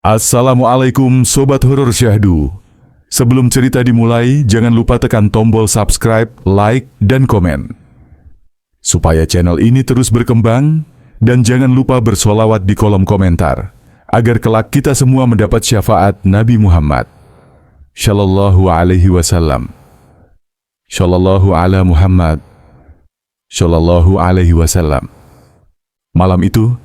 Assalamualaikum Sobat Horor Syahdu. Sebelum cerita dimulai, jangan lupa tekan tombol subscribe, like, dan komen supaya channel ini terus berkembang. Dan jangan lupa bersolawat di kolom komentar agar kelak kita semua mendapat syafaat Nabi Muhammad Shallallahu alaihi wasallam. Shallallahu ala Muhammad Shallallahu alaihi wasallam. Malam itu,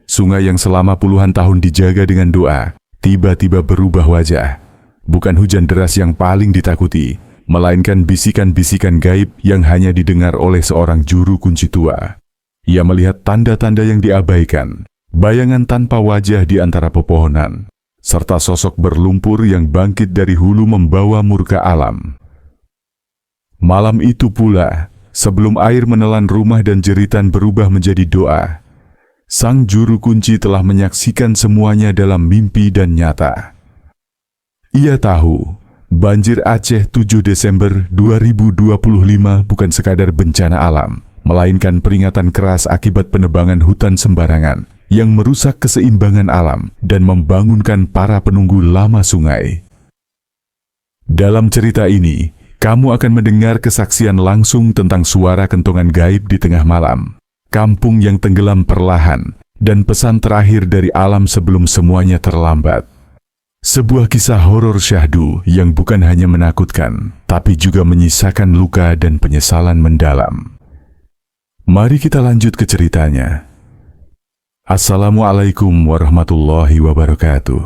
sungai yang selama puluhan tahun dijaga dengan doa, tiba-tiba berubah wajah. Bukan hujan deras yang paling ditakuti, melainkan bisikan-bisikan gaib yang hanya didengar oleh seorang juru kunci tua. Ia melihat tanda-tanda yang diabaikan, bayangan tanpa wajah di antara pepohonan, serta sosok berlumpur yang bangkit dari hulu membawa murka alam. Malam itu pula, sebelum air menelan rumah dan jeritan berubah menjadi doa, sang juru kunci telah menyaksikan semuanya dalam mimpi dan nyata. Ia tahu, banjir Aceh 7 Desember 2025 bukan sekadar bencana alam, melainkan peringatan keras akibat penebangan hutan sembarangan yang merusak keseimbangan alam dan membangunkan para penunggu lama sungai. Dalam cerita ini, kamu akan mendengar kesaksian langsung tentang suara kentongan gaib di tengah malam, kampung yang tenggelam perlahan, dan pesan terakhir dari alam sebelum semuanya terlambat. Sebuah kisah horor syahdu yang bukan hanya menakutkan, tapi juga menyisakan luka dan penyesalan mendalam. Mari kita lanjut ke ceritanya. Assalamualaikum warahmatullahi wabarakatuh.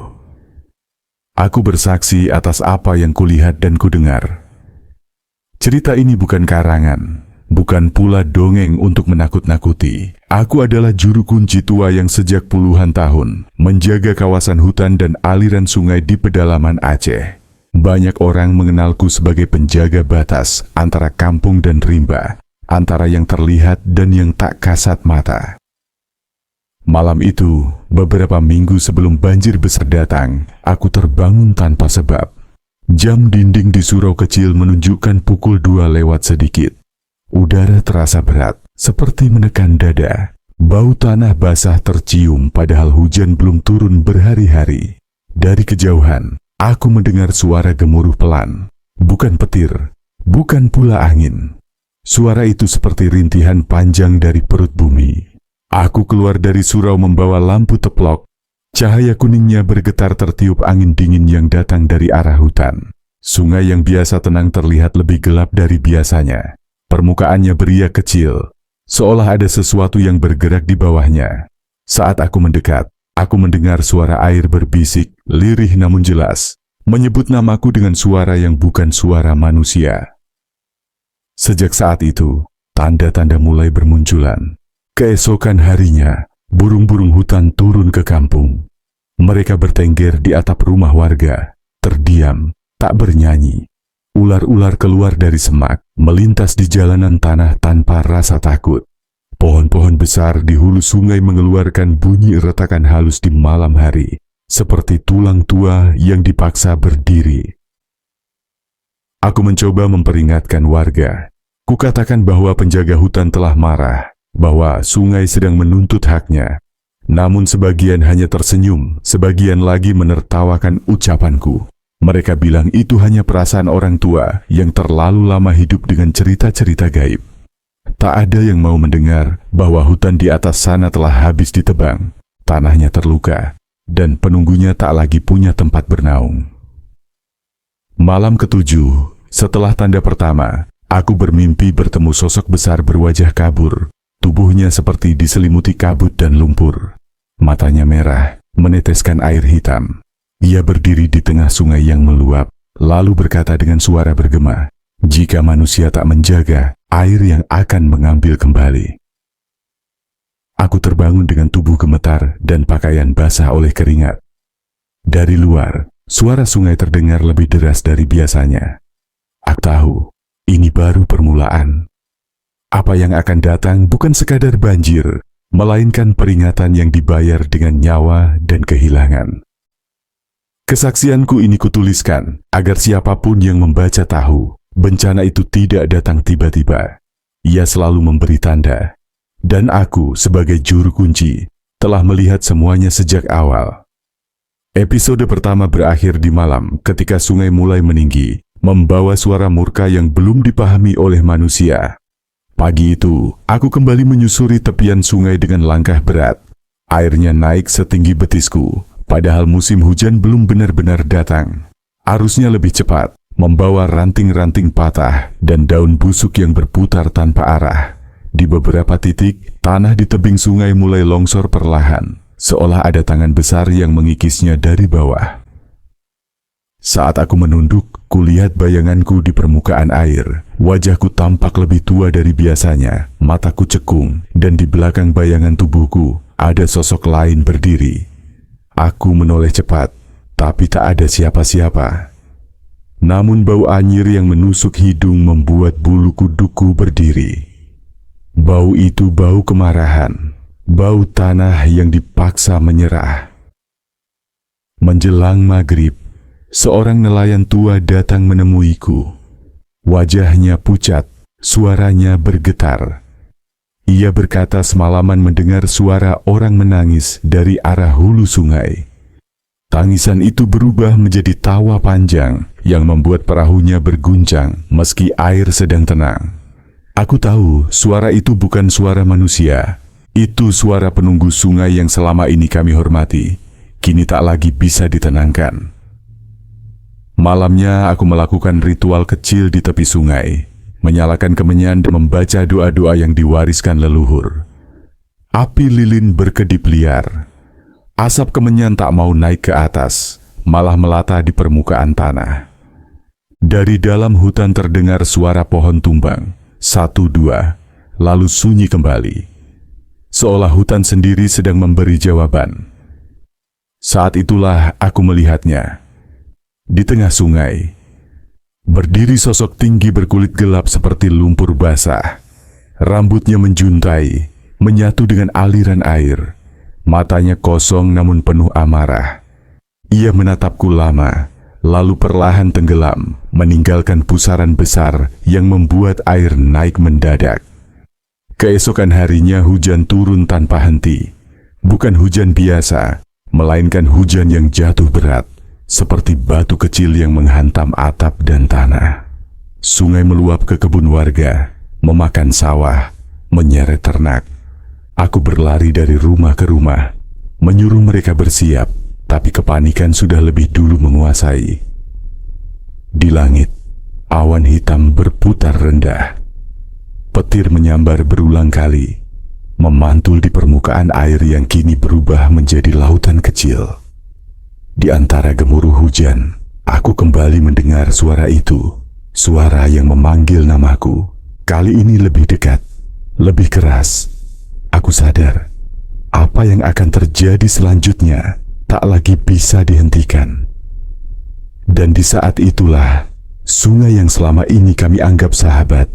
Aku bersaksi atas apa yang kulihat dan kudengar. Cerita ini bukan karangan, bukan pula dongeng untuk menakut-nakuti. Aku adalah juru kunci tua yang sejak puluhan tahun menjaga kawasan hutan dan aliran sungai di pedalaman Aceh. Banyak orang mengenalku sebagai penjaga batas antara kampung dan rimba, antara yang terlihat dan yang tak kasat mata. Malam itu, beberapa minggu sebelum banjir besar datang, aku terbangun tanpa sebab. Jam dinding di surau kecil menunjukkan pukul 2 lewat sedikit. Udara terasa berat, seperti menekan dada. Bau tanah basah tercium padahal hujan belum turun berhari-hari. Dari kejauhan, aku mendengar suara gemuruh pelan. Bukan petir, bukan pula angin. Suara itu seperti rintihan panjang dari perut bumi. Aku keluar dari surau membawa lampu teplok. Cahaya kuningnya bergetar tertiup angin dingin yang datang dari arah hutan. Sungai yang biasa tenang terlihat lebih gelap dari biasanya. Permukaannya beriak kecil, seolah ada sesuatu yang bergerak di bawahnya. Saat aku mendekat, aku mendengar suara air berbisik, lirih namun jelas, menyebut namaku dengan suara yang bukan suara manusia. Sejak saat itu, tanda-tanda mulai bermunculan. Keesokan harinya, burung-burung hutan turun ke kampung. Mereka bertengger di atap rumah warga, terdiam, tak bernyanyi. Ular-ular keluar dari semak, melintas di jalanan tanah tanpa rasa takut. Pohon-pohon besar di hulu sungai mengeluarkan bunyi retakan halus di malam hari, seperti tulang tua yang dipaksa berdiri. Aku mencoba memperingatkan warga. Kukatakan bahwa penjaga hutan telah marah, bahwa sungai sedang menuntut haknya. Namun sebagian hanya tersenyum, sebagian lagi menertawakan ucapanku. Mereka bilang itu hanya perasaan orang tua yang terlalu lama hidup dengan cerita-cerita gaib. Tak ada yang mau mendengar bahwa hutan di atas sana telah habis ditebang, tanahnya terluka, dan penunggunya tak lagi punya tempat bernaung. Malam ketujuh, setelah tanda pertama, aku bermimpi bertemu sosok besar berwajah kabur. Tubuhnya seperti diselimuti kabut dan lumpur. Matanya merah, meneteskan air hitam. Ia berdiri di tengah sungai yang meluap, lalu berkata dengan suara bergema, "Jika manusia tak menjaga, air yang akan mengambil kembali." Aku terbangun dengan tubuh gemetar dan pakaian basah oleh keringat. Dari luar, suara sungai terdengar lebih deras dari biasanya. Aku tahu, ini baru permulaan. Apa yang akan datang bukan sekadar banjir, melainkan peringatan yang dibayar dengan nyawa dan kehilangan. Kesaksianku ini kutuliskan agar siapapun yang membaca tahu, bencana itu tidak datang tiba-tiba. Ia selalu memberi tanda. Dan aku sebagai juru kunci telah melihat semuanya sejak awal. Episode pertama berakhir di malam ketika sungai mulai meninggi, membawa suara murka yang belum dipahami oleh manusia. Pagi itu, aku kembali menyusuri tepian sungai dengan langkah berat. Airnya naik setinggi betisku, padahal musim hujan belum benar-benar datang. Arusnya lebih cepat, membawa ranting-ranting patah dan daun busuk yang berputar tanpa arah. Di beberapa titik, tanah di tebing sungai mulai longsor perlahan, seolah ada tangan besar yang mengikisnya dari bawah. Saat aku menunduk, kulihat bayanganku di permukaan air. Wajahku tampak lebih tua dari biasanya, mataku cekung, dan di belakang bayangan tubuhku ada sosok lain berdiri. Aku menoleh cepat, tapi tak ada siapa-siapa. Namun bau anyir yang menusuk hidung membuat bulu kuduku berdiri. Bau itu bau kemarahan, bau tanah yang dipaksa menyerah. Menjelang maghrib, seorang nelayan tua datang menemuiku. Wajahnya pucat, suaranya bergetar. Ia berkata semalaman mendengar suara orang menangis dari arah hulu sungai. Tangisan itu berubah menjadi tawa panjang yang membuat perahunya berguncang meski air sedang tenang. Aku tahu suara itu bukan suara manusia. Itu suara penunggu sungai yang selama ini kami hormati. Kini tak lagi bisa ditenangkan. Malamnya aku melakukan ritual kecil di tepi sungai, menyalakan kemenyan dan membaca doa-doa yang diwariskan leluhur. Api lilin berkedip liar. Asap kemenyan tak mau naik ke atas, malah melata di permukaan tanah. Dari dalam hutan terdengar suara pohon tumbang, 1-2, lalu sunyi kembali. Seolah hutan sendiri sedang memberi jawaban. Saat itulah aku melihatnya. Di tengah sungai, berdiri sosok tinggi berkulit gelap seperti lumpur basah. Rambutnya menjuntai, menyatu dengan aliran air. Matanya kosong namun penuh amarah. Ia menatapku lama, lalu perlahan tenggelam, meninggalkan pusaran besar yang membuat air naik mendadak. Keesokan harinya hujan turun tanpa henti. Bukan hujan biasa, melainkan hujan yang jatuh berat, seperti batu kecil yang menghantam atap dan tanah. Sungai meluap ke kebun warga, memakan sawah, menyeret ternak. Aku berlari dari rumah ke rumah, menyuruh mereka bersiap, tapi kepanikan sudah lebih dulu menguasai. Di langit, awan hitam berputar rendah. Petir menyambar berulang kali, memantul di permukaan air yang kini berubah menjadi lautan kecil. Di antara gemuruh hujan, aku kembali mendengar suara itu, suara yang memanggil namaku. Kali ini lebih dekat, lebih keras. Aku sadar, apa yang akan terjadi selanjutnya tak lagi bisa dihentikan. Dan di saat itulah, sungai yang selama ini kami anggap sahabat,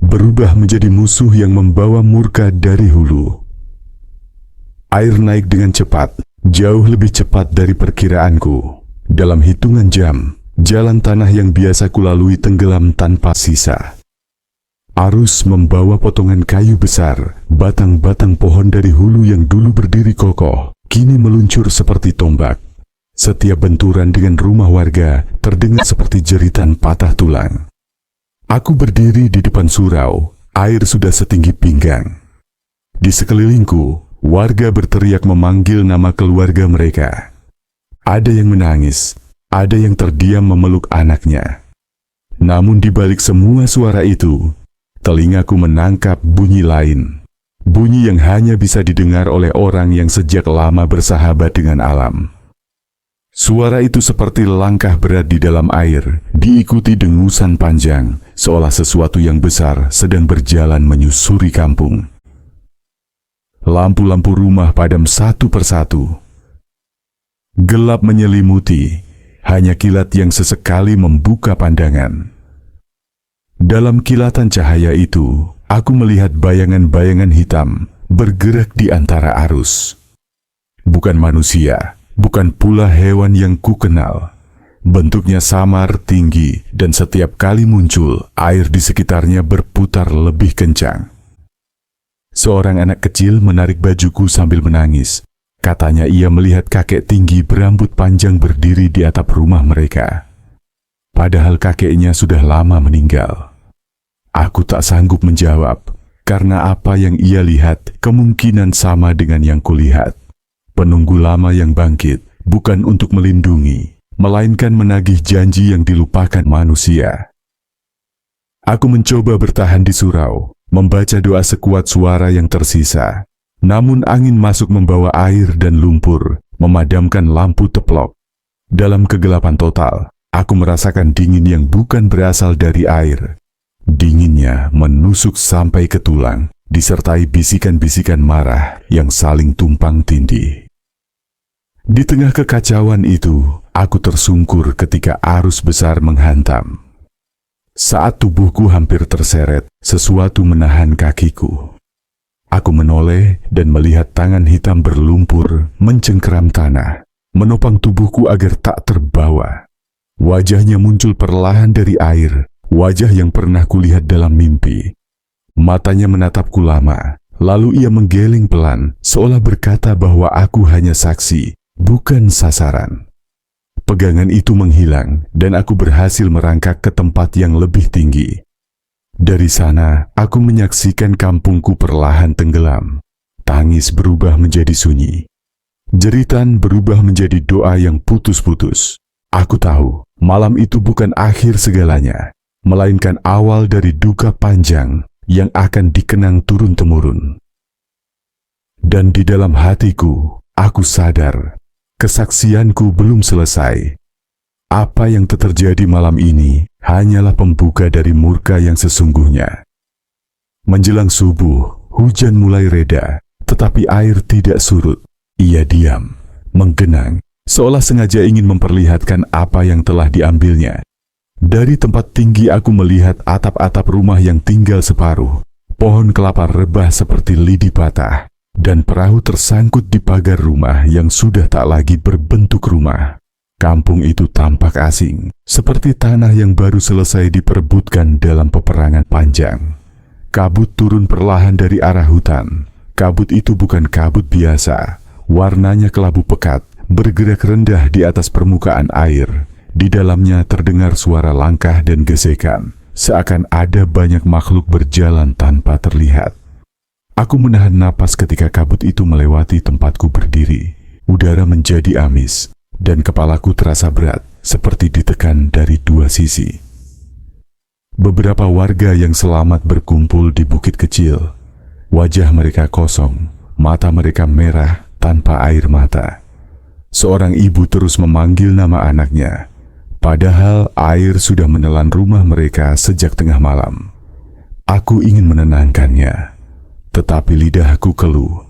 berubah menjadi musuh yang membawa murka dari hulu. Air naik dengan cepat, jauh lebih cepat dari perkiraanku. Dalam hitungan jam, jalan tanah yang biasa kulalui tenggelam tanpa sisa. Arus membawa potongan kayu besar, batang-batang pohon dari hulu yang dulu berdiri kokoh, kini meluncur seperti tombak. Setiap benturan dengan rumah warga terdengar seperti jeritan patah tulang. Aku berdiri di depan surau, air sudah setinggi pinggang. Di sekelilingku, warga berteriak memanggil nama keluarga mereka. Ada yang menangis, ada yang terdiam memeluk anaknya. Namun di balik semua suara itu, telingaku menangkap bunyi lain. Bunyi yang hanya bisa didengar oleh orang yang sejak lama bersahabat dengan alam. Suara itu seperti langkah berat di dalam air, diikuti dengusan panjang, seolah sesuatu yang besar sedang berjalan menyusuri kampung. Lampu-lampu rumah padam satu persatu. Gelap menyelimuti, hanya kilat yang sesekali membuka pandangan. Dalam kilatan cahaya itu, aku melihat bayangan-bayangan hitam bergerak di antara arus. Bukan manusia, bukan pula hewan yang kukenal. Bentuknya samar, tinggi, dan setiap kali muncul, air di sekitarnya berputar lebih kencang. Seorang anak kecil menarik bajuku sambil menangis. Katanya ia melihat kakek tinggi berambut panjang berdiri di atap rumah mereka. Padahal kakeknya sudah lama meninggal. Aku tak sanggup menjawab, karena apa yang ia lihat kemungkinan sama dengan yang kulihat. Penunggu lama yang bangkit, bukan untuk melindungi, melainkan menagih janji yang dilupakan manusia. Aku mencoba bertahan di surau, membaca doa sekuat suara yang tersisa. Namun angin masuk membawa air dan lumpur, memadamkan lampu teplok. Dalam kegelapan total, aku merasakan dingin yang bukan berasal dari air. Dinginnya menusuk sampai ke tulang, disertai bisikan-bisikan marah yang saling tumpang tindih. Di tengah kekacauan itu, aku tersungkur ketika arus besar menghantam. Saat tubuhku hampir terseret, sesuatu menahan kakiku. Aku menoleh dan melihat tangan hitam berlumpur mencengkeram tanah, menopang tubuhku agar tak terbawa. Wajahnya muncul perlahan dari air, wajah yang pernah kulihat dalam mimpi. Matanya menatapku lama, lalu ia menggeleng pelan, seolah berkata bahwa aku hanya saksi, bukan sasaran. Pegangan itu menghilang, dan aku berhasil merangkak ke tempat yang lebih tinggi. Dari sana, aku menyaksikan kampungku perlahan tenggelam. Tangis berubah menjadi sunyi. Jeritan berubah menjadi doa yang putus-putus. Aku tahu, malam itu bukan akhir segalanya, melainkan awal dari duka panjang yang akan dikenang turun-temurun. Dan di dalam hatiku, aku sadar, kesaksianku belum selesai. Apa yang terjadi malam ini hanyalah pembuka dari murka yang sesungguhnya. Menjelang subuh, hujan mulai reda, tetapi air tidak surut. Ia diam, menggenang, seolah sengaja ingin memperlihatkan apa yang telah diambilnya. Dari tempat tinggi aku melihat atap-atap rumah yang tinggal separuh, pohon kelapa rebah seperti lidi patah, dan perahu tersangkut di pagar rumah yang sudah tak lagi berbentuk rumah. Kampung itu tampak asing, seperti tanah yang baru selesai diperebutkan dalam peperangan panjang. Kabut turun perlahan dari arah hutan. Kabut itu bukan kabut biasa, warnanya kelabu pekat, bergerak rendah di atas permukaan air. Di dalamnya terdengar suara langkah dan gesekan, seakan ada banyak makhluk berjalan tanpa terlihat. Aku menahan napas ketika kabut itu melewati tempatku berdiri. Udara menjadi amis, dan kepalaku terasa berat, seperti ditekan dari dua sisi. Beberapa warga yang selamat berkumpul di bukit kecil. Wajah mereka kosong, mata mereka merah tanpa air mata. Seorang ibu terus memanggil nama anaknya, padahal air sudah menelan rumah mereka sejak tengah malam. Aku ingin menenangkannya, tetapi lidahku keluh.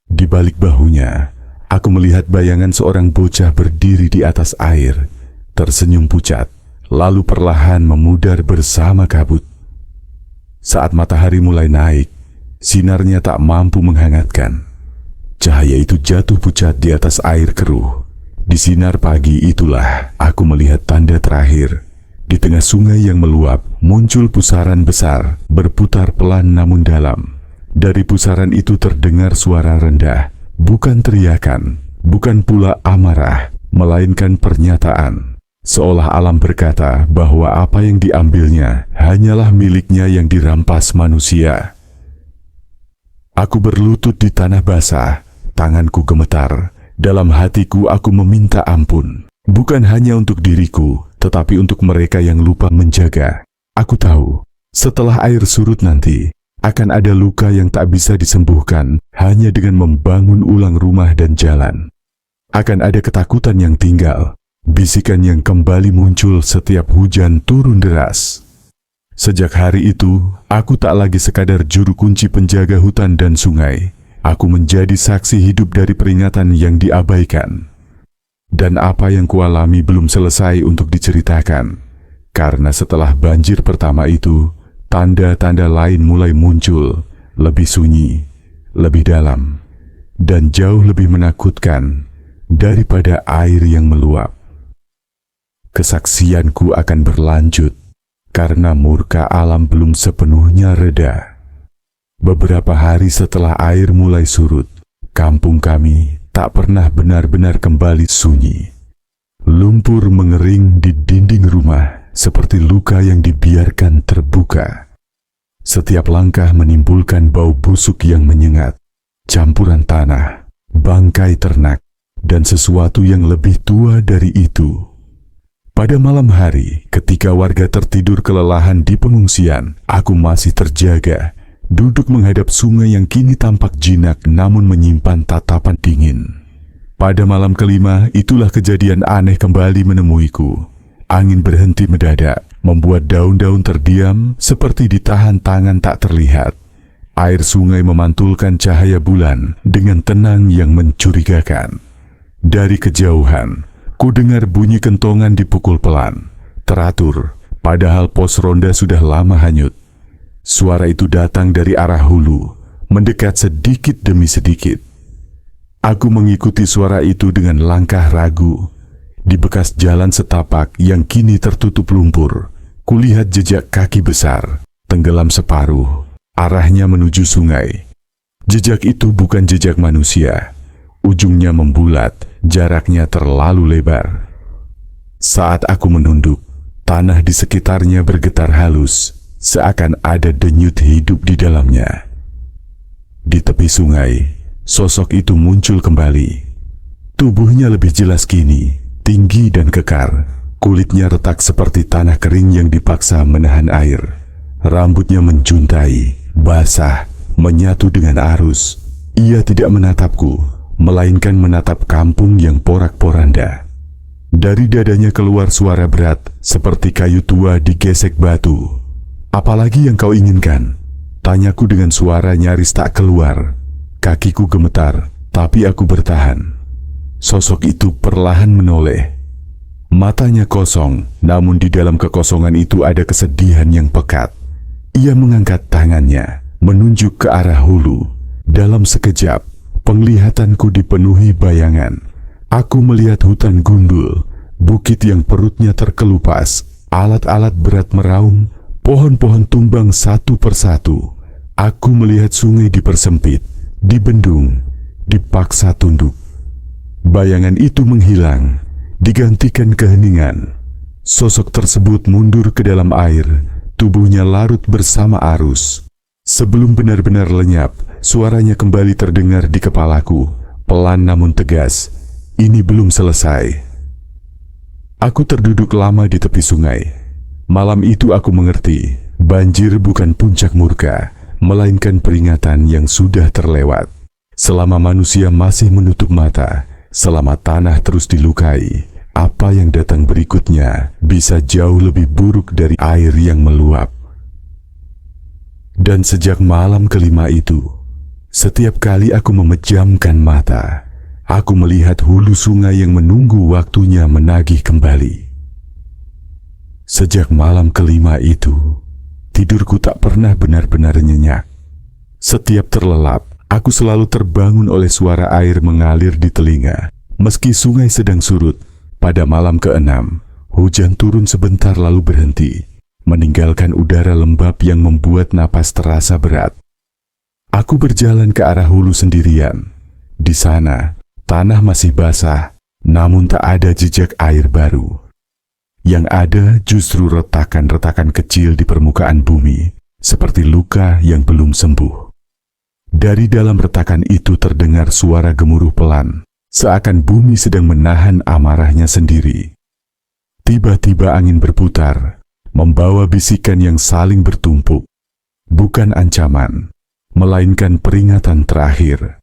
Di balik bahunya, aku melihat bayangan seorang bocah berdiri di atas air, tersenyum pucat, lalu perlahan memudar bersama kabut. Saat matahari mulai naik, sinarnya tak mampu menghangatkan. Cahaya itu jatuh pucat di atas air keruh. Di sinar pagi itulah aku melihat tanda terakhir. Di tengah sungai yang meluap, muncul pusaran besar, berputar pelan namun dalam. Dari pusaran itu terdengar suara rendah, bukan teriakan, bukan pula amarah, melainkan pernyataan. Seolah alam berkata bahwa apa yang diambilnya hanyalah miliknya yang dirampas manusia. Aku berlutut di tanah basah, tanganku gemetar. Dalam hatiku aku meminta ampun, bukan hanya untuk diriku, tetapi untuk mereka yang lupa menjaga. Aku tahu, setelah air surut nanti, akan ada luka yang tak bisa disembuhkan hanya dengan membangun ulang rumah dan jalan. Akan ada ketakutan yang tinggal, bisikan yang kembali muncul setiap hujan turun deras. Sejak hari itu, aku tak lagi sekadar juru kunci penjaga hutan dan sungai. Aku menjadi saksi hidup dari peringatan yang diabaikan. Dan apa yang kualami belum selesai untuk diceritakan. Karena setelah banjir pertama itu, tanda-tanda lain mulai muncul, lebih sunyi, lebih dalam, dan jauh lebih menakutkan daripada air yang meluap. Kesaksianku akan berlanjut, karena murka alam belum sepenuhnya reda. Beberapa hari setelah air mulai surut, kampung kami tak pernah benar-benar kembali sunyi. Lumpur mengering di dinding rumah seperti luka yang dibiarkan terbuka. Setiap langkah menimbulkan bau busuk yang menyengat, campuran tanah, bangkai ternak, dan sesuatu yang lebih tua dari itu. Pada malam hari, ketika warga tertidur kelelahan di pengungsian, aku masih terjaga, duduk menghadap sungai yang kini tampak jinak namun menyimpan tatapan dingin. Pada malam kelima, itulah kejadian aneh kembali menemuiku. Angin berhenti mendadak, membuat daun-daun terdiam seperti ditahan tangan tak terlihat. Air sungai memantulkan cahaya bulan dengan tenang yang mencurigakan. Dari kejauhan, ku dengar bunyi kentongan dipukul pelan, teratur, padahal pos ronda sudah lama hanyut. Suara itu datang dari arah hulu, mendekat sedikit demi sedikit. Aku mengikuti suara itu dengan langkah ragu. Di bekas jalan setapak yang kini tertutup lumpur, kulihat jejak kaki besar, tenggelam separuh, arahnya menuju sungai. Jejak itu bukan jejak manusia. Ujungnya membulat, jaraknya terlalu lebar. Saat aku menunduk, tanah di sekitarnya bergetar halus, seakan ada denyut hidup di dalamnya. Di tepi sungai, sosok itu muncul kembali. Tubuhnya lebih jelas kini, tinggi dan kekar. Kulitnya retak seperti tanah kering yang dipaksa menahan air. Rambutnya menjuntai, basah, menyatu dengan arus. Ia tidak menatapku, melainkan menatap kampung yang porak-poranda. Dari dadanya keluar suara berat, seperti kayu tua digesek batu. "Apalagi yang kau inginkan?" tanyaku dengan suara nyaris tak keluar. Kakiku gemetar, tapi aku bertahan. Sosok itu perlahan menoleh. Matanya kosong, namun di dalam kekosongan itu ada kesedihan yang pekat. Ia mengangkat tangannya, menunjuk ke arah hulu. Dalam sekejap, penglihatanku dipenuhi bayangan. Aku melihat hutan gundul, bukit yang perutnya terkelupas, alat-alat berat meraung, pohon-pohon tumbang satu persatu. Aku melihat sungai dipersempit, dibendung, dipaksa tunduk. Bayangan itu menghilang, digantikan keheningan. Sosok tersebut mundur ke dalam air, tubuhnya larut bersama arus. Sebelum benar-benar lenyap, suaranya kembali terdengar di kepalaku, pelan namun tegas. "Ini belum selesai." Aku terduduk lama di tepi sungai. Malam itu aku mengerti, banjir bukan puncak murka, melainkan peringatan yang sudah terlewat. Selama manusia masih menutup mata, selama tanah terus dilukai, apa yang datang berikutnya bisa jauh lebih buruk dari air yang meluap. Dan sejak malam kelima itu, setiap kali aku memejamkan mata, aku melihat hulu sungai yang menunggu waktunya menagih kembali. Sejak malam kelima itu, tidurku tak pernah benar-benar nyenyak. Setiap terlelap, aku selalu terbangun oleh suara air mengalir di telinga. Meski sungai sedang surut, pada malam ke-6, hujan turun sebentar lalu berhenti, meninggalkan udara lembab yang membuat napas terasa berat. Aku berjalan ke arah hulu sendirian. Di sana, tanah masih basah, namun tak ada jejak air baru. Yang ada justru retakan-retakan kecil di permukaan bumi, seperti luka yang belum sembuh. Dari dalam retakan itu terdengar suara gemuruh pelan, seakan bumi sedang menahan amarahnya sendiri. Tiba-tiba angin berputar, membawa bisikan yang saling bertumpuk. Bukan ancaman, melainkan peringatan terakhir.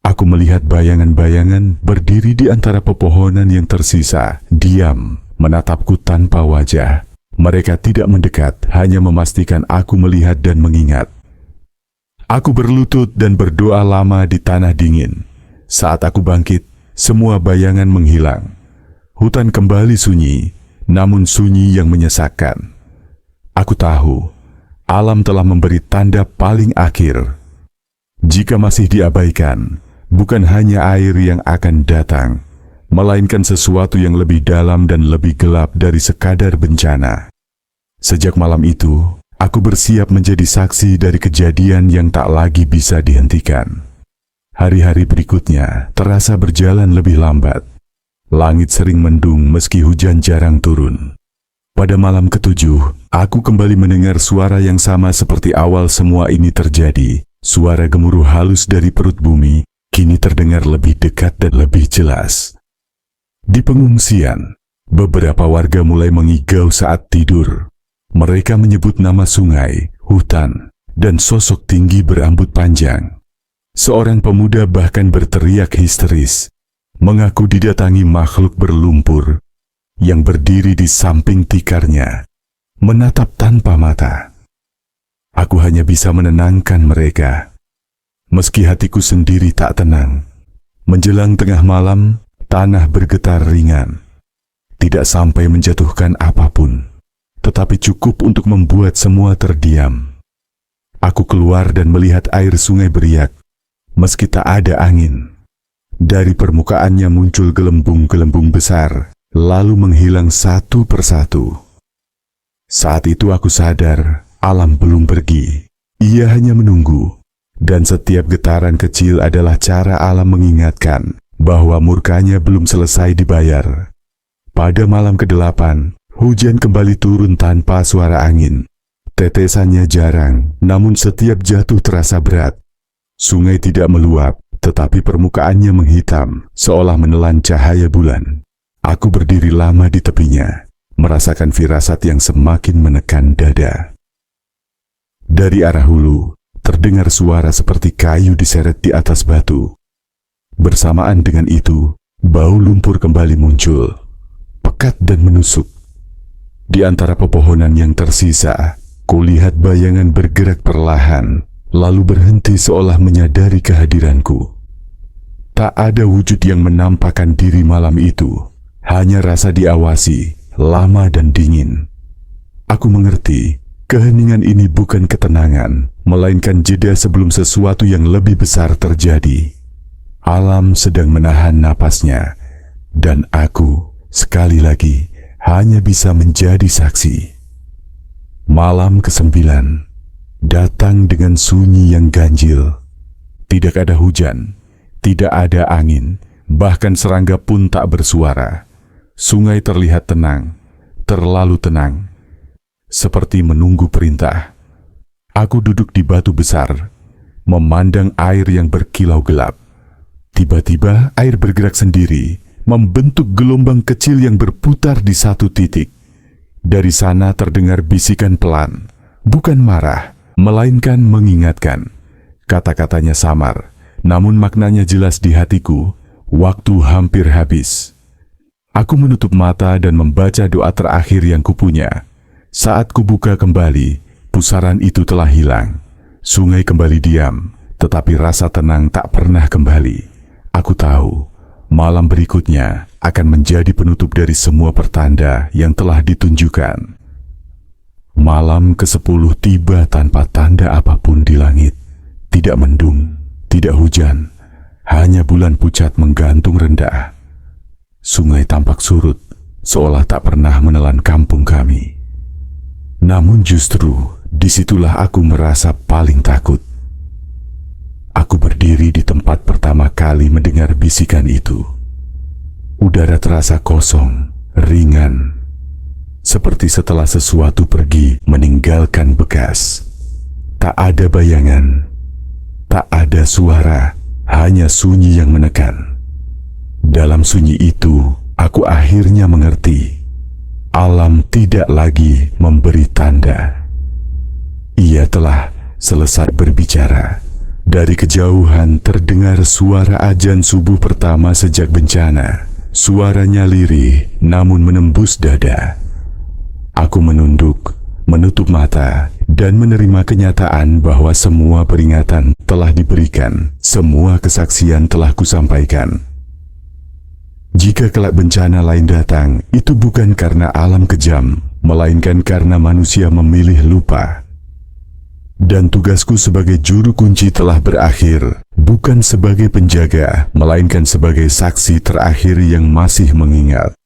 Aku melihat bayangan-bayangan berdiri di antara pepohonan yang tersisa, diam, menatapku tanpa wajah. Mereka tidak mendekat, hanya memastikan aku melihat dan mengingat. Aku berlutut dan berdoa lama di tanah dingin. Saat aku bangkit, semua bayangan menghilang. Hutan kembali sunyi, namun sunyi yang menyesakkan. Aku tahu, alam telah memberi tanda paling akhir. Jika masih diabaikan, bukan hanya air yang akan datang, melainkan sesuatu yang lebih dalam dan lebih gelap dari sekadar bencana. Sejak malam itu, Aku bersiap menjadi saksi dari kejadian yang tak lagi bisa dihentikan. Hari-hari berikutnya terasa berjalan lebih lambat. Langit sering mendung meski hujan jarang turun. Pada malam ketujuh, aku kembali mendengar suara yang sama seperti awal semua ini terjadi. Suara gemuruh halus dari perut bumi, kini terdengar lebih dekat dan lebih jelas. Di pengungsian, beberapa warga mulai mengigau saat tidur. Mereka menyebut nama sungai, hutan, dan sosok tinggi berambut panjang. Seorang pemuda bahkan berteriak histeris, mengaku didatangi makhluk berlumpur yang berdiri di samping tikarnya, menatap tanpa mata. Aku hanya bisa menenangkan mereka, meski hatiku sendiri tak tenang. Menjelang tengah malam, tanah bergetar ringan. Tidak sampai menjatuhkan apapun, tetapi cukup untuk membuat semua terdiam. Aku keluar dan melihat air sungai beriak, meski tak ada angin. Dari permukaannya muncul gelembung-gelembung besar, lalu menghilang satu persatu. Saat itu aku sadar, alam belum pergi. Ia hanya menunggu, dan setiap getaran kecil adalah cara alam mengingatkan bahwa murkanya belum selesai dibayar. Pada malam ke-8, hujan kembali turun tanpa suara angin. Tetesannya jarang, namun setiap jatuh terasa berat. Sungai tidak meluap, tetapi permukaannya menghitam, seolah menelan cahaya bulan. Aku berdiri lama di tepinya, merasakan firasat yang semakin menekan dada. Dari arah hulu, terdengar suara seperti kayu diseret di atas batu. Bersamaan dengan itu, bau lumpur kembali muncul, pekat dan menusuk. Di antara pepohonan yang tersisa, kulihat bayangan bergerak perlahan, lalu berhenti seolah menyadari kehadiranku. Tak ada wujud yang menampakkan diri malam itu, hanya rasa diawasi, lama dan dingin. Aku mengerti, keheningan ini bukan ketenangan, melainkan jeda sebelum sesuatu yang lebih besar terjadi. Alam sedang menahan napasnya, dan aku, sekali lagi, hanya bisa menjadi saksi. Malam ke-9 datang dengan sunyi yang ganjil. Tidak ada hujan, tidak ada angin, bahkan serangga pun tak bersuara. Sungai terlihat tenang, terlalu tenang, seperti menunggu perintah. Aku duduk di batu besar, memandang air yang berkilau gelap. Tiba-tiba air bergerak sendiri, membentuk gelombang kecil yang berputar di satu titik. Dari sana terdengar bisikan pelan, bukan marah, melainkan mengingatkan. Kata-katanya samar, namun maknanya jelas di hatiku. Waktu hampir habis. Aku menutup mata dan membaca doa terakhir yang kupunya. Saat kubuka kembali, pusaran itu telah hilang. Sungai kembali diam, tetapi rasa tenang tak pernah kembali. Aku tahu, malam berikutnya akan menjadi penutup dari semua pertanda yang telah ditunjukkan. Malam ke-10 tiba tanpa tanda apapun di langit. Tidak mendung, tidak hujan, hanya bulan pucat menggantung rendah. Sungai tampak surut, seolah tak pernah menelan kampung kami. Namun justru, disitulah aku merasa paling takut. Aku berdiri di tempat pertama kali mendengar bisikan itu. Udara terasa kosong, ringan, seperti setelah sesuatu pergi meninggalkan bekas. Tak ada bayangan, tak ada suara, hanya sunyi yang menekan. Dalam sunyi itu, aku akhirnya mengerti. Alam tidak lagi memberi tanda. Ia telah selesai berbicara. Dari kejauhan terdengar suara azan subuh pertama sejak bencana. Suaranya lirih namun menembus dada. Aku menunduk, menutup mata, dan menerima kenyataan bahwa semua peringatan telah diberikan, semua kesaksian telah kusampaikan. Jika kelak bencana lain datang, itu bukan karena alam kejam, melainkan karena manusia memilih lupa. Dan tugasku sebagai juru kunci telah berakhir, bukan sebagai penjaga, melainkan sebagai saksi terakhir yang masih mengingat.